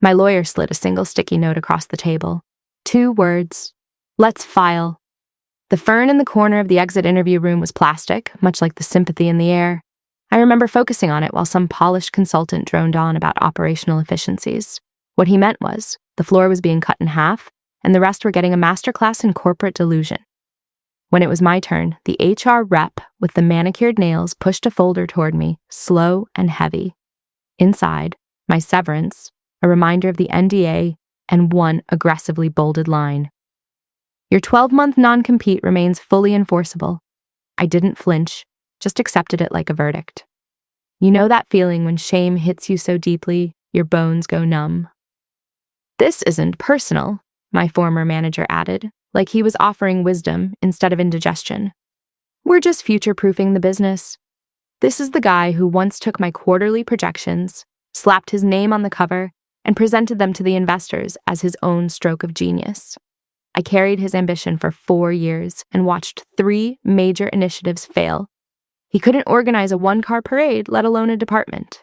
My lawyer slid a single sticky note across the table. 2 words. Let's file. The fern in the corner of the exit interview room was plastic, much like the sympathy in the air. I remember focusing on it while some polished consultant droned on about operational efficiencies. What he meant was, the floor was being cut in half, and the rest were getting a masterclass in corporate delusion. When it was my turn, the HR rep with the manicured nails pushed a folder toward me, slow and heavy. Inside, my severance, a reminder of the NDA, and one aggressively bolded line. Your 12-month non-compete remains fully enforceable. I didn't flinch, just accepted it like a verdict. You know that feeling when shame hits you so deeply, your bones go numb. This isn't personal, my former manager added, like he was offering wisdom instead of indigestion. We're just future-proofing the business. This is the guy who once took my quarterly projections, slapped his name on the cover, and presented them to the investors as his own stroke of genius. I carried his ambition for 4 years and watched 3 major initiatives fail. He couldn't organize a 1-car parade, let alone a department.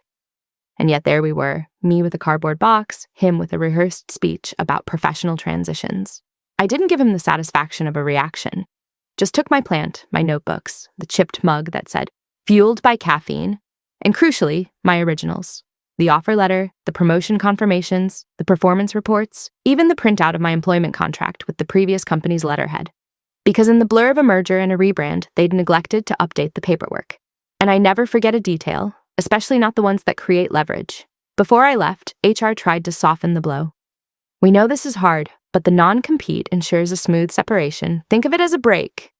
And yet there we were, me with a cardboard box, him with a rehearsed speech about professional transitions. I didn't give him the satisfaction of a reaction. Just took my plant, my notebooks, the chipped mug that said, "Fueled by caffeine," and crucially, my originals. The offer letter, the promotion confirmations, the performance reports, even the printout of my employment contract with the previous company's letterhead. Because in the blur of a merger and a rebrand, they'd neglected to update the paperwork. And I never forget a detail, especially not the ones that create leverage. Before I left, HR tried to soften the blow. We know this is hard, but the non-compete ensures a smooth separation. Think of it as a break.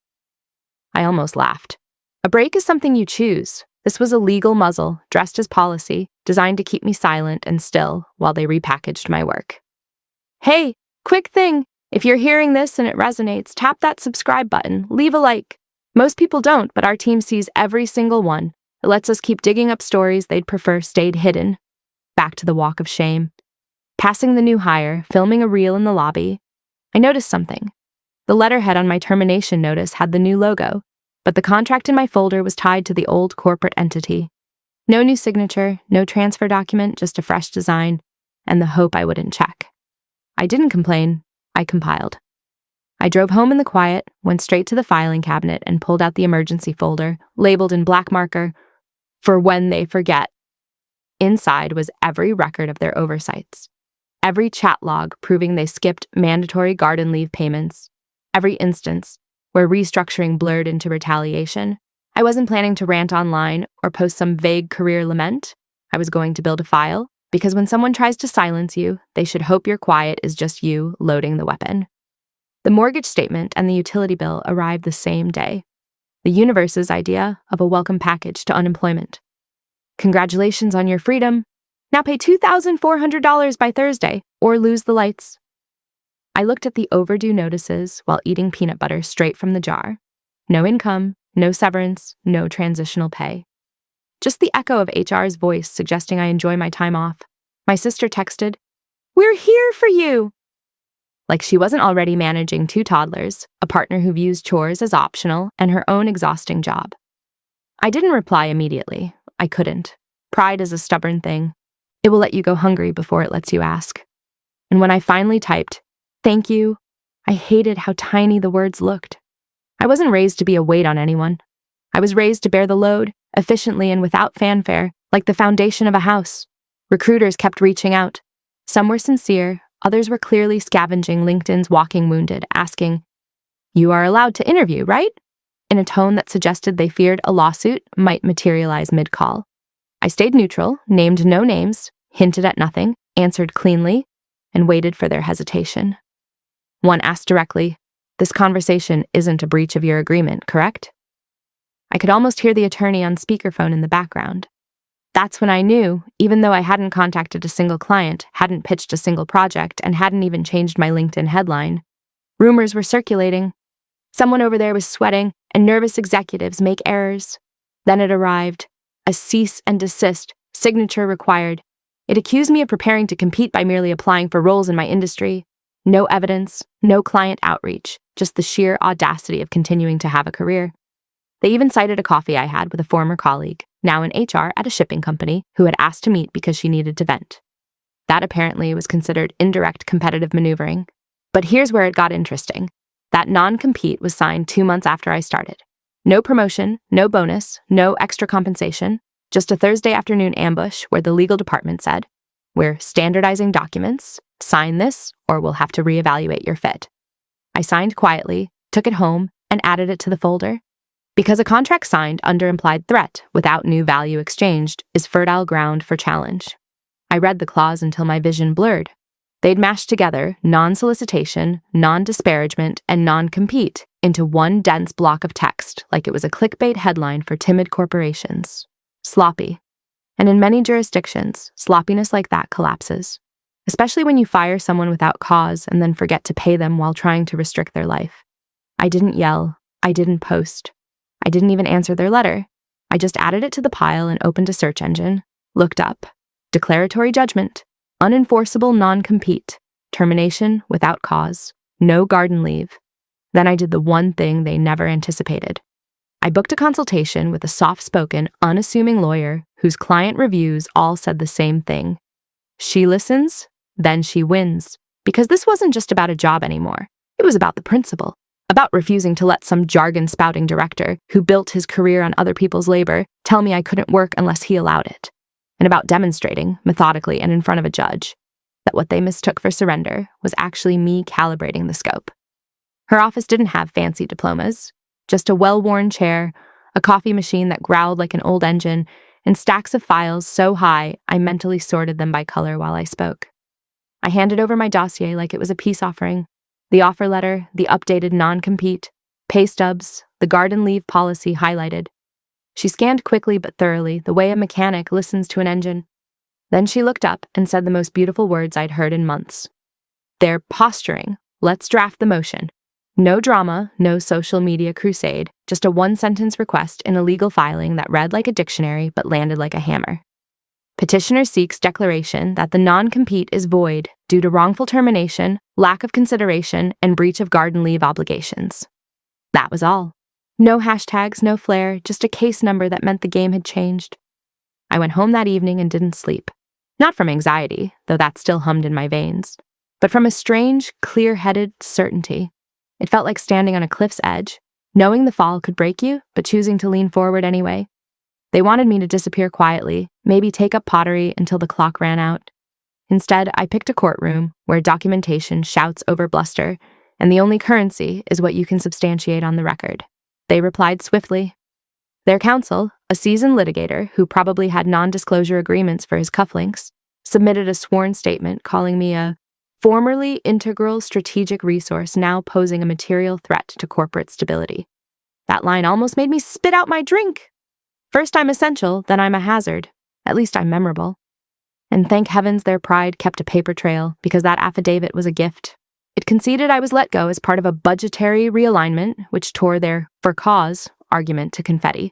I almost laughed. A break is something you choose. This was a legal muzzle, dressed as policy, designed to keep me silent and still while they repackaged my work. Hey, quick thing. If you're hearing this and it resonates, tap that subscribe button, leave a like. Most people don't, but our team sees every single one. It lets us keep digging up stories they'd prefer stayed hidden. Back to the walk of shame. Passing the new hire, filming a reel in the lobby, I noticed something. The letterhead on my termination notice had the new logo, but the contract in my folder was tied to the old corporate entity. No new signature, no transfer document, just a fresh design, and the hope I wouldn't check. I didn't complain, I compiled. I drove home in the quiet, went straight to the filing cabinet and pulled out the emergency folder, labeled in black marker, "For when they forget." Inside was every record of their oversights. Every chat log proving they skipped mandatory garden leave payments. Every instance where restructuring blurred into retaliation. I wasn't planning to rant online or post some vague career lament. I was going to build a file, because when someone tries to silence you, they should hope your quiet is just you loading the weapon. The mortgage statement and the utility bill arrived the same day. The universe's idea of a welcome package to unemployment. Congratulations on your freedom. Now pay $2,400 by Thursday, or lose the lights. I looked at the overdue notices while eating peanut butter straight from the jar. No income, no severance, no transitional pay. Just the echo of HR's voice suggesting I enjoy my time off. My sister texted, "We're here for you!" Like she wasn't already managing 2 toddlers, a partner who views chores as optional, and her own exhausting job. I didn't reply immediately. I couldn't. Pride is a stubborn thing. It will let you go hungry before it lets you ask. And when I finally typed, "Thank you," I hated how tiny the words looked. I wasn't raised to be a weight on anyone. I was raised to bear the load, efficiently and without fanfare, like the foundation of a house. Recruiters kept reaching out. Some were sincere, others were clearly scavenging LinkedIn's walking wounded, asking, "You are allowed to interview, right?" in a tone that suggested they feared a lawsuit might materialize mid-call. I stayed neutral, named no names, hinted at nothing, answered cleanly, and waited for their hesitation. One asked directly, "This conversation isn't a breach of your agreement, correct?" I could almost hear the attorney on speakerphone in the background. That's when I knew, even though I hadn't contacted a single client, hadn't pitched a single project, and hadn't even changed my LinkedIn headline, rumors were circulating. Someone over there was sweating, and nervous executives make errors. Then it arrived. A cease and desist, signature required. It accused me of preparing to compete by merely applying for roles in my industry. No evidence, no client outreach, just the sheer audacity of continuing to have a career. They even cited a coffee I had with a former colleague, now in HR at a shipping company, who had asked to meet because she needed to vent. That apparently was considered indirect competitive maneuvering. But here's where it got interesting. That non-compete was signed 2 months after I started. No promotion, no bonus, no extra compensation, just a Thursday afternoon ambush where the legal department said, "We're standardizing documents. Sign this, or we'll have to reevaluate your fit." I signed quietly, took it home, and added it to the folder. Because a contract signed under implied threat without new value exchanged is fertile ground for challenge. I read the clause until my vision blurred. They'd mashed together non-solicitation, non-disparagement, and non-compete into one dense block of text like it was a clickbait headline for timid corporations. Sloppy. And in many jurisdictions, sloppiness like that collapses. Especially when you fire someone without cause and then forget to pay them while trying to restrict their life. I didn't yell. I didn't post. I didn't even answer their letter. I just added it to the pile and opened a search engine, looked up. Declaratory judgment, unenforceable non-compete, termination without cause, no garden leave. Then I did the one thing they never anticipated. I booked a consultation with a soft-spoken, unassuming lawyer whose client reviews all said the same thing. She listens, then she wins. Because this wasn't just about a job anymore. It was about the principle. About refusing to let some jargon-spouting director who built his career on other people's labor tell me I couldn't work unless he allowed it. And about demonstrating, methodically and in front of a judge, that what they mistook for surrender was actually me calibrating the scope. Her office didn't have fancy diplomas, just a well-worn chair, a coffee machine that growled like an old engine, and stacks of files so high I mentally sorted them by color while I spoke. I handed over my dossier like it was a peace offering, the offer letter, the updated non-compete, pay stubs, the garden leave policy highlighted. She scanned quickly but thoroughly, the way a mechanic listens to an engine. Then she looked up and said the most beautiful words I'd heard in months. "They're posturing. Let's draft the motion." No drama, no social media crusade, just a one-sentence request in a legal filing that read like a dictionary but landed like a hammer. Petitioner seeks declaration that the non-compete is void due to wrongful termination, lack of consideration, and breach of garden leave obligations. That was all. No hashtags, no flair, just a case number that meant the game had changed. I went home that evening and didn't sleep. Not from anxiety, though that still hummed in my veins, but from a strange, clear-headed certainty. It felt like standing on a cliff's edge, knowing the fall could break you, but choosing to lean forward anyway. They wanted me to disappear quietly, maybe take up pottery until the clock ran out. Instead, I picked a courtroom where documentation shouts over bluster, and the only currency is what you can substantiate on the record. They replied swiftly. Their counsel, a seasoned litigator who probably had non-disclosure agreements for his cufflinks, submitted a sworn statement calling me a formerly integral strategic resource now posing a material threat to corporate stability. That line almost made me spit out my drink. First I'm essential, then I'm a hazard. At least I'm memorable. And thank heavens their pride kept a paper trail, because that affidavit was a gift. It conceded I was let go as part of a budgetary realignment, which tore their "for cause" argument to confetti.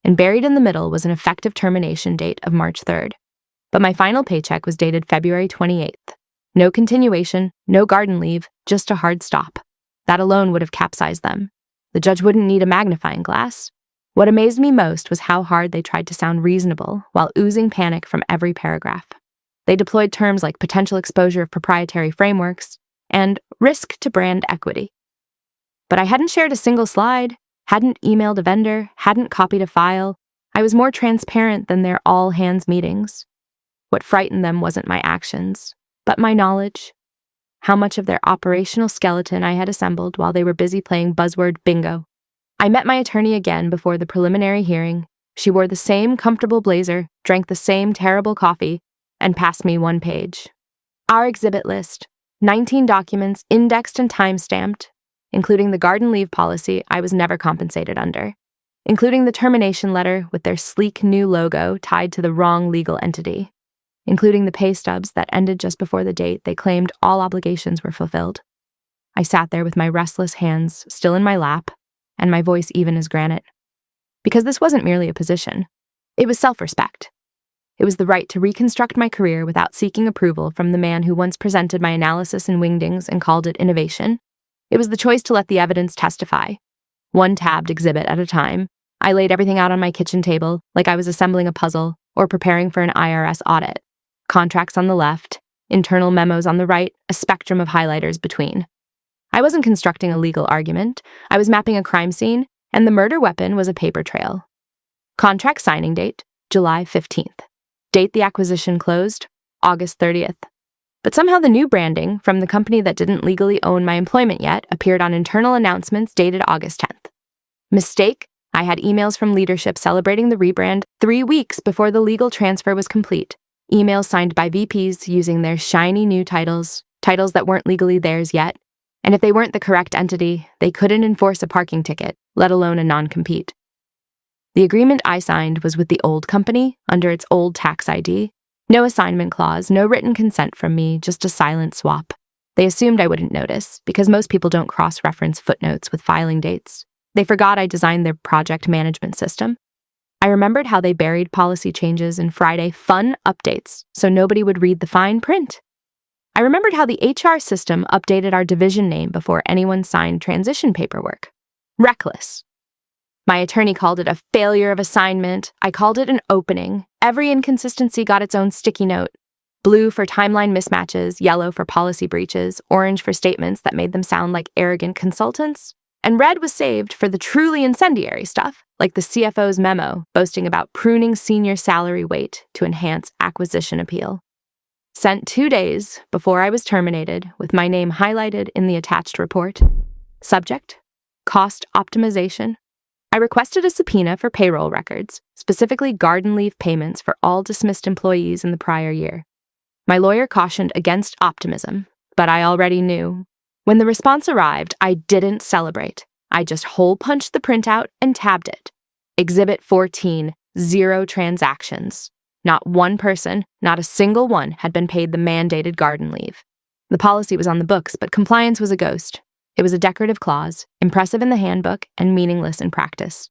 And buried in the middle was an effective termination date of March 3rd. But my final paycheck was dated February 28th. No continuation, no garden leave, just a hard stop. That alone would have capsized them. The judge wouldn't need a magnifying glass. What amazed me most was how hard they tried to sound reasonable while oozing panic from every paragraph. They deployed terms like potential exposure of proprietary frameworks and risk to brand equity. But I hadn't shared a single slide, hadn't emailed a vendor, hadn't copied a file. I was more transparent than their all-hands meetings. What frightened them wasn't my actions, but my knowledge. How much of their operational skeleton I had assembled while they were busy playing buzzword bingo. I met my attorney again before the preliminary hearing. She wore the same comfortable blazer, drank the same terrible coffee, and passed me one page. Our exhibit list, 19 documents indexed and time-stamped, including the garden leave policy I was never compensated under, including the termination letter with their sleek new logo tied to the wrong legal entity, including the pay stubs that ended just before the date they claimed all obligations were fulfilled. I sat there with my restless hands still in my lap, and my voice even as granite. Because this wasn't merely a position. It was self-respect. It was the right to reconstruct my career without seeking approval from the man who once presented my analysis in wingdings and called it innovation. It was the choice to let the evidence testify. One tabbed exhibit at a time, I laid everything out on my kitchen table like I was assembling a puzzle or preparing for an IRS audit. Contracts on the left, internal memos on the right, a spectrum of highlighters between. I wasn't constructing a legal argument. I was mapping a crime scene, and the murder weapon was a paper trail. Contract signing date, July 15th. Date the acquisition closed, August 30th. But somehow the new branding from the company that didn't legally own my employment yet appeared on internal announcements dated August 10th. Mistake, I had emails from leadership celebrating the rebrand 3 weeks before the legal transfer was complete. Emails signed by VPs using their shiny new titles that weren't legally theirs yet. And if they weren't the correct entity, they couldn't enforce a parking ticket, let alone a non-compete. The agreement I signed was with the old company, under its old tax ID. No assignment clause, no written consent from me, just a silent swap. They assumed I wouldn't notice, because most people don't cross-reference footnotes with filing dates. They forgot I designed their project management system. I remembered how they buried policy changes in Friday fun updates, so nobody would read the fine print. I remembered how the HR system updated our division name before anyone signed transition paperwork. Reckless. My attorney called it a failure of assignment. I called it an opening. Every inconsistency got its own sticky note. Blue for timeline mismatches, yellow for policy breaches, orange for statements that made them sound like arrogant consultants, and red was saved for the truly incendiary stuff, like the CFO's memo boasting about pruning senior salary weight to enhance acquisition appeal. Sent 2 days before I was terminated with my name highlighted in the attached report. Subject, cost optimization. I requested a subpoena for payroll records, specifically garden leave payments for all dismissed employees in the prior year. My lawyer cautioned against optimism, but I already knew. When the response arrived, I didn't celebrate. I just hole-punched the printout and tabbed it. Exhibit 14, 0 transactions. Not one person, not a single one, had been paid the mandated garden leave. The policy was on the books, but compliance was a ghost. It was a decorative clause, impressive in the handbook and meaningless in practice.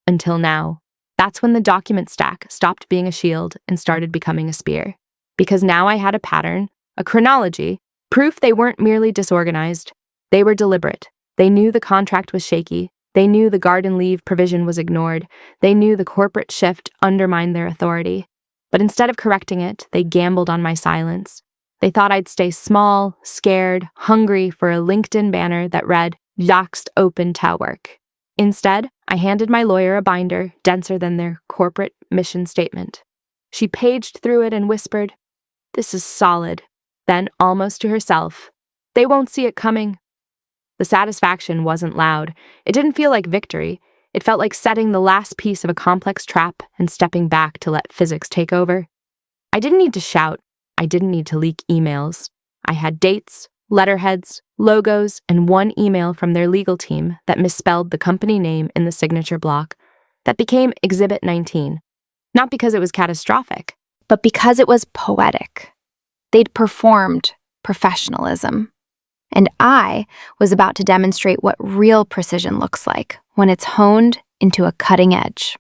Until now. That's when the document stack stopped being a shield and started becoming a spear. Because now I had a pattern, a chronology, proof they weren't merely disorganized. They were deliberate. They knew the contract was shaky. They knew the garden leave provision was ignored. They knew the corporate shift undermined their authority. But instead of correcting it, they gambled on my silence. They thought I'd stay small, scared, hungry for a LinkedIn banner that read, "Doxed open to work." Instead, I handed my lawyer a binder denser than their corporate mission statement. She paged through it and whispered, "This is solid." Then, almost to herself, "They won't see it coming." The satisfaction wasn't loud. It didn't feel like victory. It felt like setting the last piece of a complex trap and stepping back to let physics take over. I didn't need to shout. I didn't need to leak emails. I had dates, letterheads, logos, and one email from their legal team that misspelled the company name in the signature block that became Exhibit 19. Not because it was catastrophic, but because it was poetic. They'd performed professionalism. And I was about to demonstrate what real precision looks like when it's honed into a cutting edge.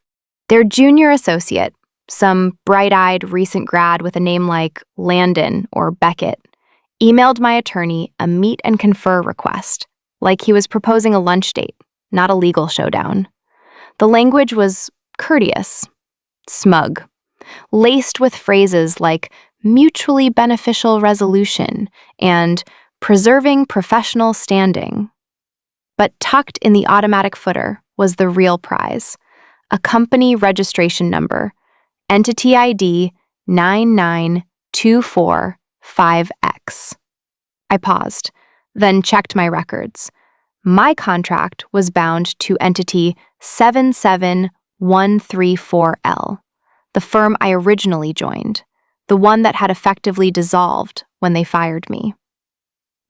Their junior associate, some bright-eyed recent grad with a name like Landon or Beckett, emailed my attorney a meet and confer request, like he was proposing a lunch date, not a legal showdown. The language was courteous, smug, laced with phrases like mutually beneficial resolution and preserving professional standing. But tucked in the automatic footer was the real prize, a company registration number, entity ID 99245X. I paused, then checked my records. My contract was bound to entity 77134L, the firm I originally joined, the one that had effectively dissolved when they fired me.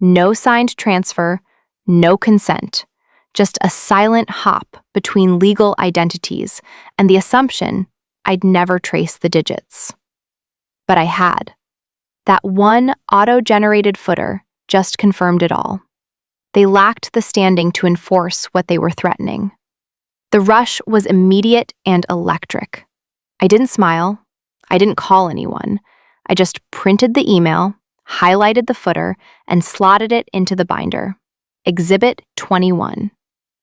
No signed transfer, no consent, just a silent hop between legal identities and the assumption I'd never trace the digits. But I had. That one auto-generated footer just confirmed it all. They lacked the standing to enforce what they were threatening. The rush was immediate and electric. I didn't smile. I didn't call anyone. I just printed the email, highlighted the footer, and slotted it into the binder. Exhibit 21,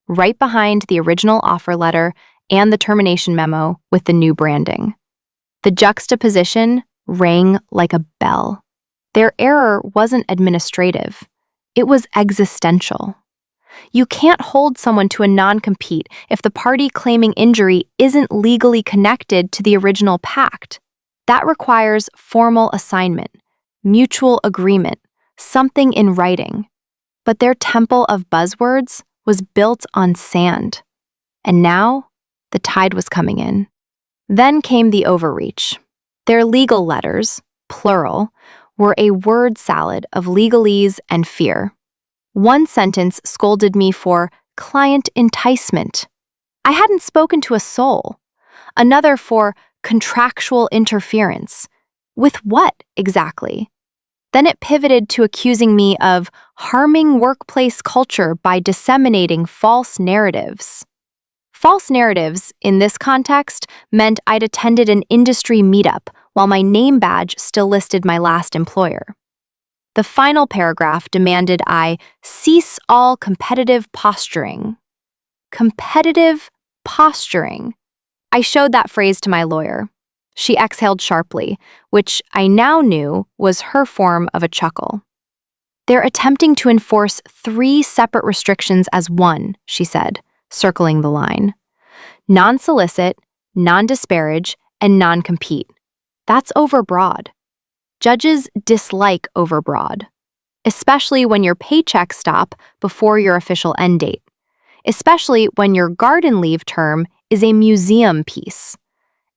right behind the original offer letter and the termination memo with the new branding. The juxtaposition rang like a bell. Their error wasn't administrative. It was existential. You can't hold someone to a non-compete if the party claiming injury isn't legally connected to the original pact. That requires formal assignment, mutual agreement, something in writing. But their temple of buzzwords was built on sand. And now, the tide was coming in. Then came the overreach. Their legal letters, plural, were a word salad of legalese and fear. One sentence scolded me for client enticement. I hadn't spoken to a soul. Another for contractual interference. With what, exactly? Then it pivoted to accusing me of harming workplace culture by disseminating false narratives. False narratives, in this context, meant I'd attended an industry meetup while my name badge still listed my last employer. The final paragraph demanded I cease all competitive posturing. Competitive posturing. I showed that phrase to my lawyer. She exhaled sharply, which I now knew was her form of a chuckle. They're attempting to enforce 3 separate restrictions as one, she said, circling the line. Non-solicit, non-disparage, and non-compete. That's overbroad. Judges dislike overbroad, especially when your paychecks stop before your official end date, especially when your garden leave term is a museum piece,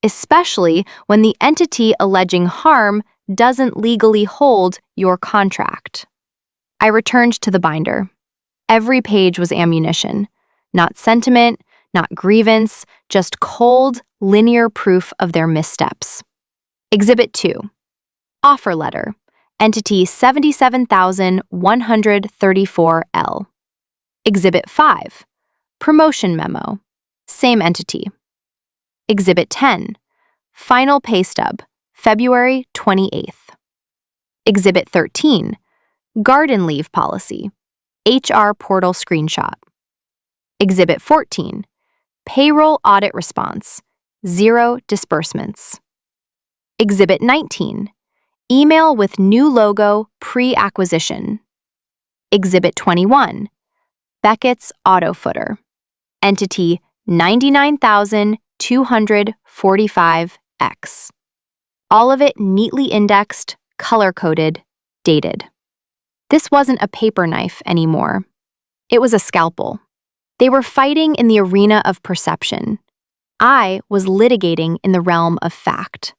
especially when the entity alleging harm doesn't legally hold your contract. I returned to the binder. Every page was ammunition, not sentiment, not grievance, just cold, linear proof of their missteps. Exhibit 2. Offer letter, entity 77,134L. Exhibit 5. Promotion memo, same entity. Exhibit 10. Final pay stub, February 28th. Exhibit 13. Garden leave policy, HR portal screenshot. Exhibit 14. Payroll audit response, 0 disbursements. Exhibit 19. Email with new logo pre-acquisition. Exhibit 21. Beckett's auto footer. Entity 99,245X. All of it neatly indexed, color-coded, dated. This wasn't a paper knife anymore. It was a scalpel. They were fighting in the arena of perception. I was litigating in the realm of fact.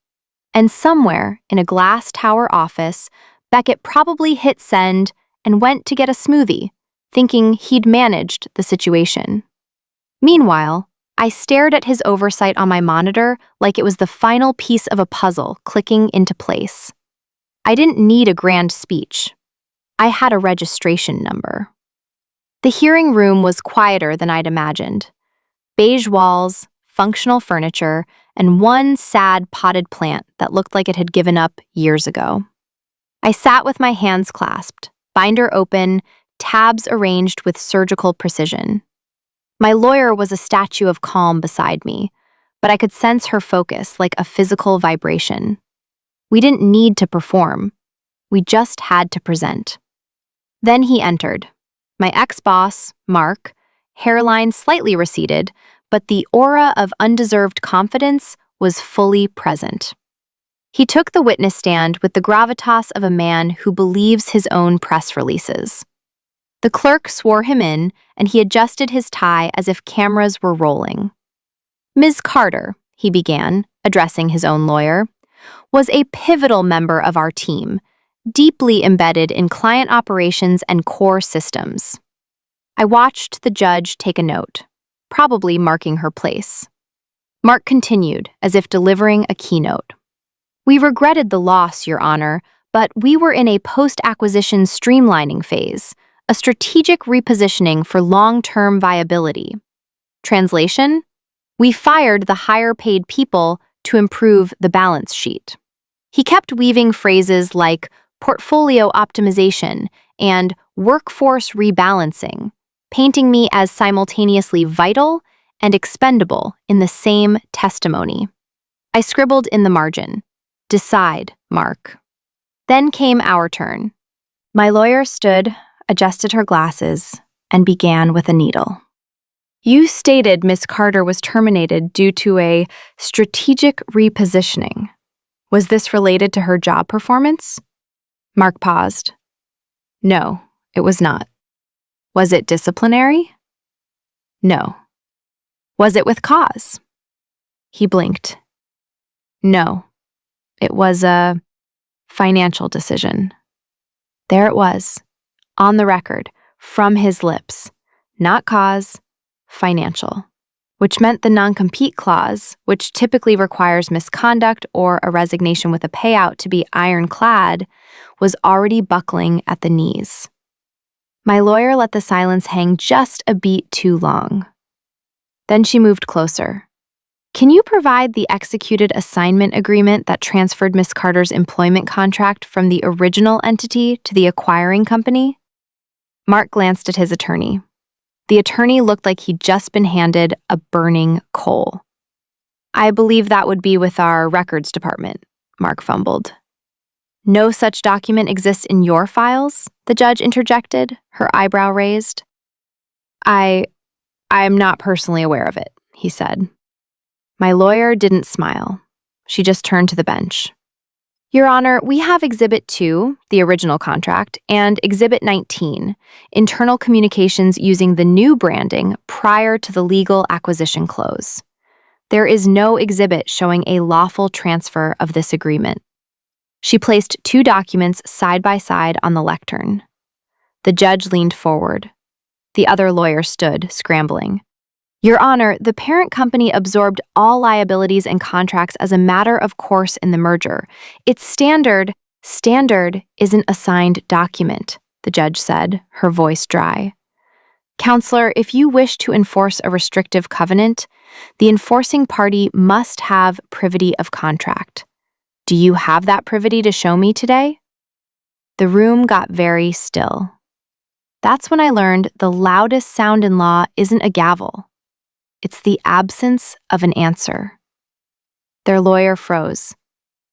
And somewhere in a glass tower office, Beckett probably hit send and went to get a smoothie, thinking he'd managed the situation. Meanwhile, I stared at his oversight on my monitor like it was the final piece of a puzzle clicking into place. I didn't need a grand speech. I had a registration number. The hearing room was quieter than I'd imagined. Beige walls, functional furniture, and one sad potted plant that looked like it had given up years ago. I sat with my hands clasped, binder open, tabs arranged with surgical precision. My lawyer was a statue of calm beside me, but I could sense her focus like a physical vibration. We didn't need to perform. We just had to present. Then he entered. My ex-boss, Mark, hairline slightly receded, but the aura of undeserved confidence was fully present. He took the witness stand with the gravitas of a man who believes his own press releases. The clerk swore him in, and he adjusted his tie as if cameras were rolling. Ms. Carter, he began, addressing his own lawyer, was a pivotal member of our team, deeply embedded in client operations and core systems. I watched the judge take a note, probably marking her place. Mark continued, as if delivering a keynote. We regretted the loss, Your Honor, but we were in a post-acquisition streamlining phase, a strategic repositioning for long-term viability. Translation? We fired the higher-paid people to improve the balance sheet. He kept weaving phrases like portfolio optimization and workforce rebalancing, painting me as simultaneously vital and expendable in the same testimony. I scribbled in the margin, "Decide, Mark." Then came our turn. My lawyer stood, adjusted her glasses, and began with a needle. You stated Miss Carter was terminated due to a strategic repositioning. Was this related to her job performance? Mark paused. No, it was not. Was it disciplinary? No. Was it with cause? He blinked. No, it was a financial decision. There it was, on the record, from his lips. Not cause, financial. Which meant the non-compete clause, which typically requires misconduct or a resignation with a payout to be ironclad, was already buckling at the knees. My lawyer let the silence hang just a beat too long. Then she moved closer. Can you provide the executed assignment agreement that transferred Miss Carter's employment contract from the original entity to the acquiring company? Mark glanced at his attorney. The attorney looked like he'd just been handed a burning coal. I believe that would be with our records department, Mark fumbled. No such document exists in your files? The judge interjected, her eyebrow raised. I am not personally aware of it, he said. My lawyer didn't smile. She just turned to the bench. Your Honor, we have Exhibit 2, the original contract, and Exhibit 19, internal communications using the new branding prior to the legal acquisition close. There is no exhibit showing a lawful transfer of this agreement. She placed 2 documents side by side on the lectern. The judge leaned forward. The other lawyer stood, scrambling. Your Honor, the parent company absorbed all liabilities and contracts as a matter of course in the merger. It's standard isn't a signed document, the judge said, her voice dry. Counselor, if you wish to enforce a restrictive covenant, the enforcing party must have privity of contract. Do you have that privity to show me today? The room got very still. That's when I learned the loudest sound in law isn't a gavel. It's the absence of an answer. Their lawyer froze.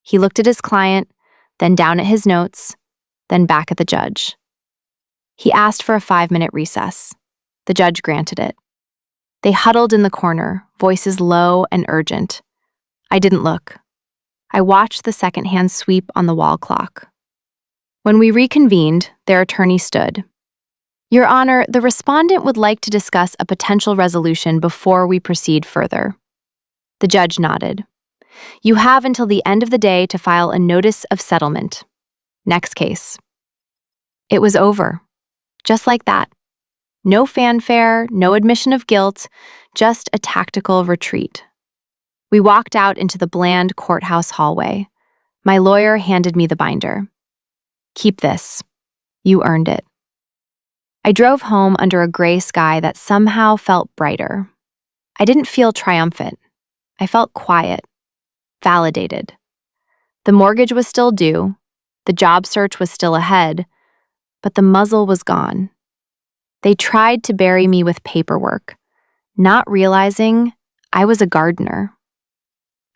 He looked at his client, then down at his notes, then back at the judge. He asked for a 5-minute recess. The judge granted it. They huddled in the corner, voices low and urgent. I didn't look. I watched the second-hand sweep on the wall clock. When we reconvened, their attorney stood. Your Honor, the respondent would like to discuss a potential resolution before we proceed further. The judge nodded. You have until the end of the day to file a notice of settlement. Next case. It was over. Just like that. No fanfare, no admission of guilt, just a tactical retreat. We walked out into the bland courthouse hallway. My lawyer handed me the binder. Keep this. You earned it. I drove home under a gray sky that somehow felt brighter. I didn't feel triumphant. I felt quiet, validated. The mortgage was still due, the job search was still ahead, but the muzzle was gone. They tried to bury me with paperwork, not realizing I was a gardener.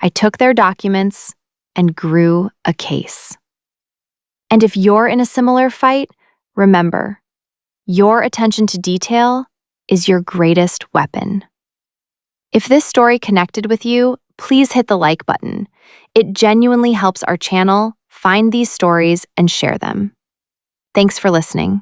I took their documents and grew a case. And if you're in a similar fight, remember, your attention to detail is your greatest weapon. If this story connected with you, please hit the like button. It genuinely helps our channel find these stories and share them. Thanks for listening.